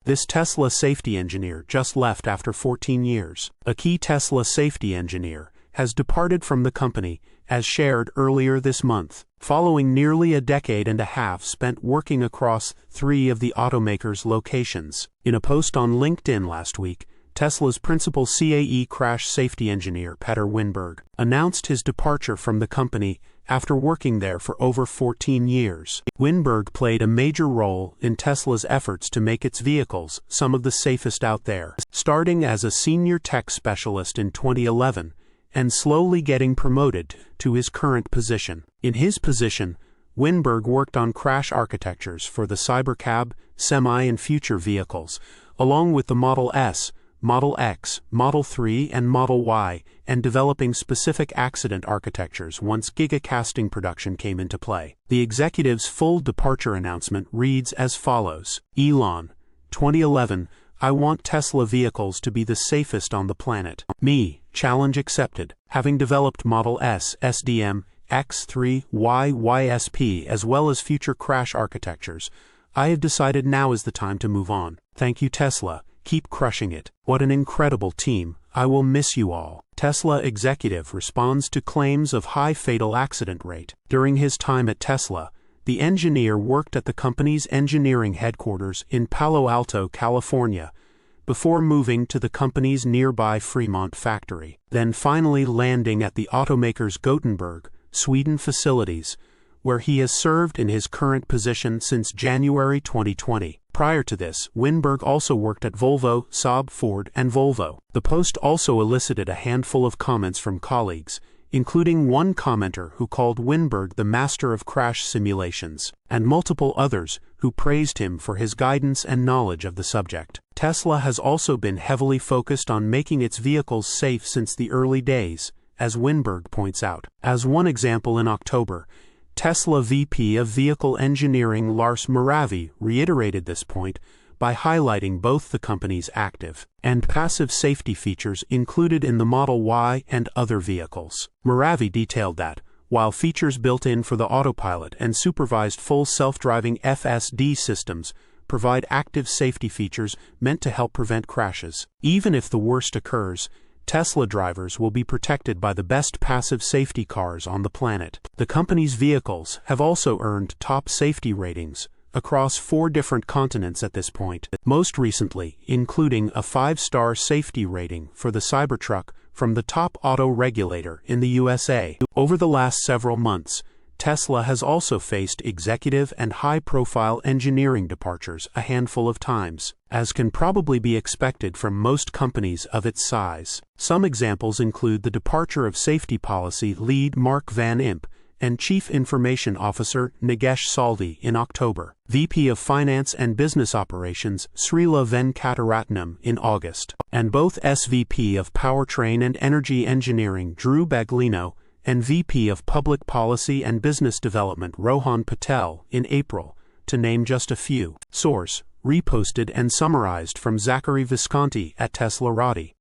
This Tesla safety engineer just left after 14 years. A key Tesla safety engineer has departed from the company, as shared earlier this month, following nearly a decade and a half spent working across 3 of the automaker's locations. In a post on LinkedIn last week, Tesla's principal CAE crash safety engineer, Peter Winberg, announced his departure from the company after working there for over 14 years. Winberg played a major role in Tesla's efforts to make its vehicles some of the safest out there, starting as a senior tech specialist in 2011 and slowly getting promoted to his current position. In his position, Winberg worked on crash architectures for the Cybercab, Semi, and future vehicles, along with the Model S, Model X, Model 3, and Model Y, and developing specific accident architectures once gigacasting production came into play. The executive's full departure announcement reads as follows: Elon, 2011, I want Tesla vehicles to be the safest on the planet. Me, challenge accepted. Having developed Model S, SDM, X3, Y, YSP, as well as future crash architectures, I have decided now is the time to move on. Thank you, Tesla. Keep crushing it. What an incredible team. I will miss you all. Tesla executive responds to claims of high fatal accident rate. During his time at Tesla, the engineer worked at the company's engineering headquarters in Palo Alto, California, before moving to the company's nearby Fremont factory, then finally landing at the automaker's Gothenburg, Sweden facilities, where he has served in his current position since January 2020. Prior to this, Winberg also worked at Volvo, Saab, Ford, and Volvo. The post also elicited a handful of comments from colleagues, including one commenter who called Winberg the master of crash simulations, and multiple others who praised him for his guidance and knowledge of the subject. Tesla has also been heavily focused on making its vehicles safe since the early days, as Winberg points out. As one example, in October, Tesla VP of Vehicle Engineering Lars Moravi reiterated this point by highlighting both the company's active and passive safety features included in the Model Y and other vehicles. Moravi detailed that, while features built in for the autopilot and supervised full self-driving FSD systems provide active safety features meant to help prevent crashes, even if the worst occurs, Tesla drivers will be protected by the best passive safety cars on the planet. The company's vehicles have also earned top safety ratings across 4 different continents at this point, most recently including a 5-star safety rating for the Cybertruck from the top auto regulator in the USA. Over the last several months, Tesla has also faced executive and high-profile engineering departures a handful of times, as can probably be expected from most companies of its size. Some examples include the departure of safety policy lead Mark Van Imp and Chief Information Officer Nagesh Saldhi in October, VP of Finance and Business Operations Srila Venkataratnam in August, and both SVP of Powertrain and Energy Engineering Drew Baglino and VP of Public Policy and Business Development Rohan Patel in April, to name just a few. Source: reposted and summarized from Zachary Visconti at teslarati.